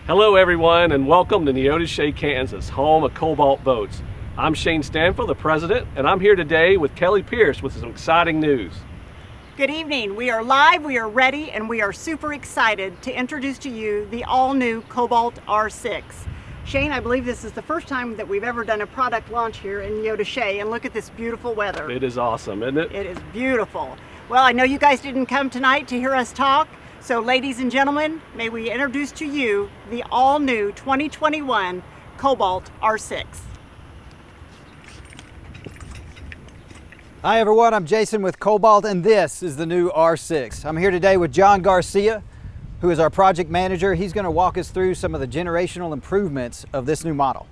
Hello everyone, and welcome to Neodesha, Kansas, home of Cobalt boats. I'm Shane Stanfield, the president, and I'm here today with Kelly Pierce with some exciting news. Good evening. We are live, we are ready, and we are super excited to introduce to you the all-new Cobalt R6. Shane, I believe this is the first time that we've ever done a product launch here in Neodesha, and look at this beautiful weather. It is awesome, isn't it? It is beautiful. Well, I know you guys didn't come tonight to hear us talk, so ladies and gentlemen, may we introduce to you the all-new 2021 Cobalt R6. Hi everyone, I'm Jason with Cobalt, and this is the new R6. I'm here today with John Garcia, who is our project manager. He's going to walk us through some of the generational improvements of this new model.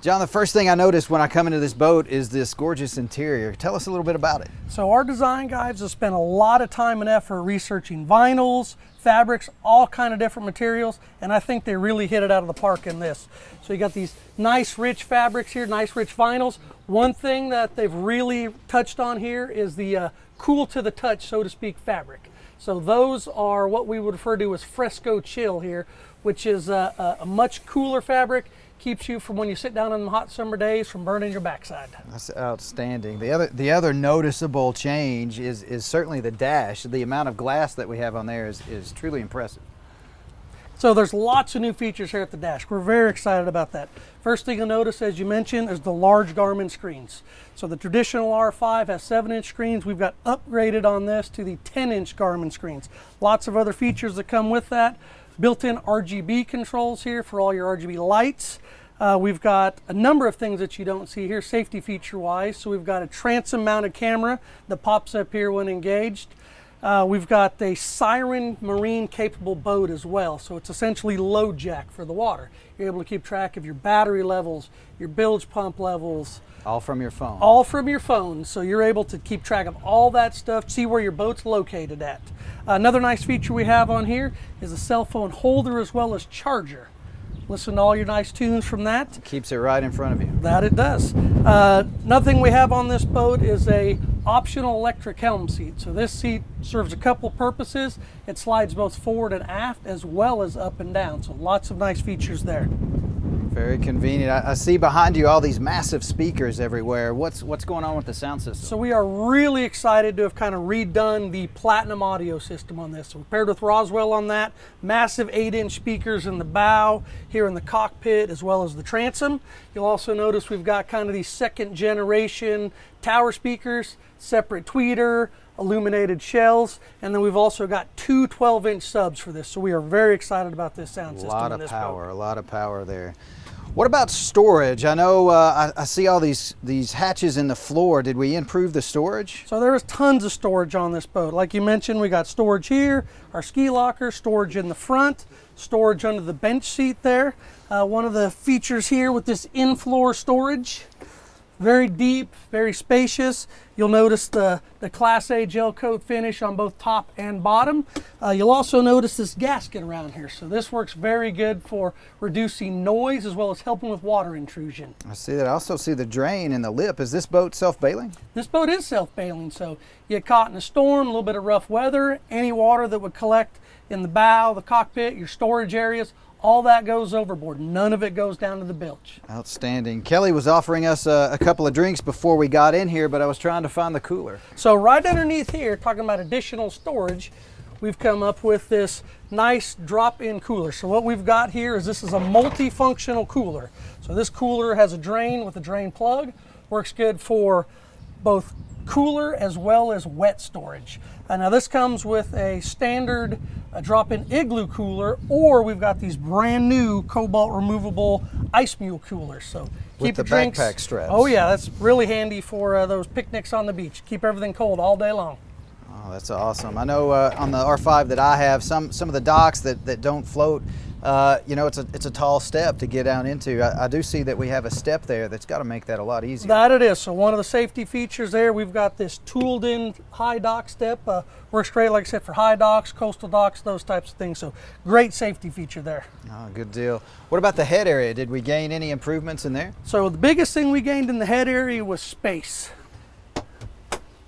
John, the first thing I noticed when I come into this boat is this gorgeous interior. Tell us a little bit about it. So our design guys have spent a lot of time and effort researching vinyls, fabrics, all kind of different materials, and I think they really hit it out of the park in this. So you got these nice rich fabrics here, nice rich vinyls. One thing that they've really touched on here is the cool to the touch, so to speak, fabric. So those are what we would refer to as fresco chill here, which is a much cooler fabric. Keeps you from when you sit down on the hot summer days from burning your backside. That's outstanding. The other noticeable change is certainly the dash. The amount of glass that we have on there is truly impressive. So there's lots of new features here at the dash. We're very excited about that. First thing you'll notice, as you mentioned, is the large Garmin screens. So the traditional R5 has 7-inch screens. We've got upgraded on this to the 10-inch Garmin screens. Lots of other features that come with that. Built-in RGB controls here for all your RGB lights. We've got a number of things that you don't see here safety feature wise. So we've got a transom mounted camera that pops up here when engaged. We've got a siren marine capable boat as well. So it's essentially load jack for the water. You're able to keep track of your battery levels, your bilge pump levels. All from your phone. All from your phone. So you're able to keep track of all that stuff, see where your boat's located at. Another nice feature we have on here is a cell phone holder as well as charger. Listen to all your nice tunes from that. It keeps it right in front of you. That it does. Another thing we have on this boat is a optional electric helm seat. So this seat serves a couple purposes. It slides both forward and aft as well as up and down. So lots of nice features there. Very convenient. I see behind you all these massive speakers everywhere. What's going on with the sound system? So we are really excited to have kind of redone the Platinum audio system on this. So we paired with Roswell on that. Massive 8-inch speakers in the bow, here in the cockpit, as well as the transom. You'll also notice we've got kind of these second generation tower speakers, separate tweeter, illuminated shells, and then we've also got two 12-inch subs for this. So we are very excited about this sound system in this boat. A lot of power there. What about storage? I know I see all these hatches in the floor. Did we improve the storage? So there is tons of storage on this boat. Like you mentioned, we got storage here, our ski locker, storage in the front, storage under the bench seat there. One of the features here with this in-floor storage, very deep, very spacious. You'll notice the Class A gel coat finish on both top and bottom. You'll also notice this gasket around here. So this works very good for reducing noise as well as helping with water intrusion. I see that. I also see the drain in the lip. Is this boat self-bailing? This boat is self-bailing. So you get caught in a storm, a little bit of rough weather, any water that would collect in the bow, the cockpit, your storage areas, all that goes overboard. None of it goes down to the bilge. Outstanding. Kelly was offering us a couple of drinks before we got in here, but I was trying to find the cooler. So right underneath here, talking about additional storage, we've come up with this nice drop-in cooler. So what we've got here is this is a multifunctional cooler. So this cooler has a drain with a drain plug. Works good for both cooler as well as wet storage. Now this comes with a standard drop-in igloo cooler, or we've got these brand new Cobalt removable ice mule coolers. So with the drinks, backpack straps. Oh yeah, that's really handy for those picnics on the beach. Keep everything cold all day long. Oh, that's awesome. I know on the R5 that I have, some of the docks that don't float, you know, it's a tall step to get down into. I do see that we have a step there that's got to make that a lot easier. That it is. So one of the safety features there, we've got this tooled in high dock step. Works great, like I said, for high docks, coastal docks, those types of things. So great safety feature there. Oh, good deal. What about the head area? Did we gain any improvements in there? So the biggest thing we gained in the head area was space.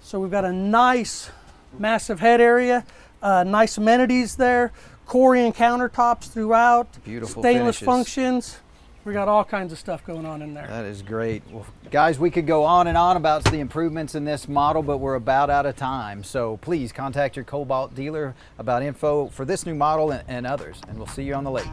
So we've got a nice, massive head area, nice amenities there. Corian countertops throughout. Beautiful stainless finishes. functions. We got all kinds of stuff going on in there. That is great. Well, guys, we could go on and on about the improvements in this model, but we're about out of time. So please contact your Cobalt dealer about info for this new model and others, and we'll see you on the lake.